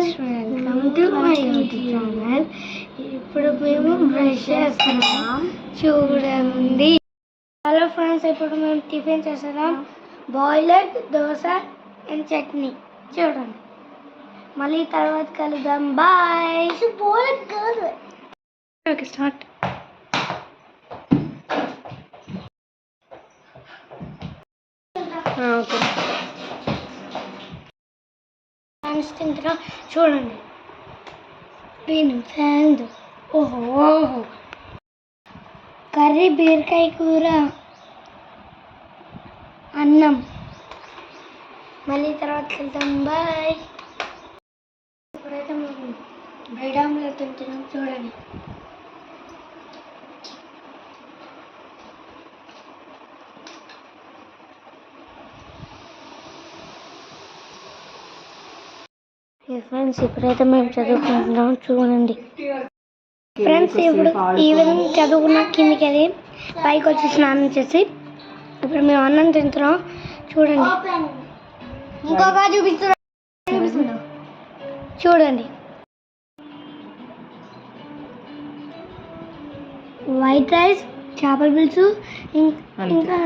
Friends, welcome to my YouTube channel. ఇప్పుడు మేము brush చేస్తున్నాం చూడండి. హలో ఫ్రెండ్స్, ఇప్పుడు మేము టిఫిన్ చేస్తున్నాం. Boiled egg, dosa and chutney. చూడండి, మళ్ళీ తర్వాత కలుద్దాం. Bye. Okay, start. Okay fans తింటున్నా చూడండి. నేను ఫ్యాన్స్. ఓహో, కర్రీ బీరకాయ కూర, అన్నం. మళ్ళీ తర్వాత వెళ్తాం. బాయ్. ఇప్పుడైతే మేము బ్రెడ్ ఆమ్లెట్ తింటున్నాం చూడండి. ఫ్రెండ్స్, ఇప్పుడైతే మేము చదువుకుంటున్నాం చూడండి. ఫ్రెండ్స్, ఇప్పుడు ఈవినింగ్ చదువుకున్న కిందికి వెళ్ళి పైకి వచ్చి స్నానం చేసి ఇప్పుడు మేము అన్నం తింటున్నాం చూడండి. ఇంకొక చూపిస్తున్నా చూడండి. వైట్ రైస్, చేపల పులుసు, ఇంకా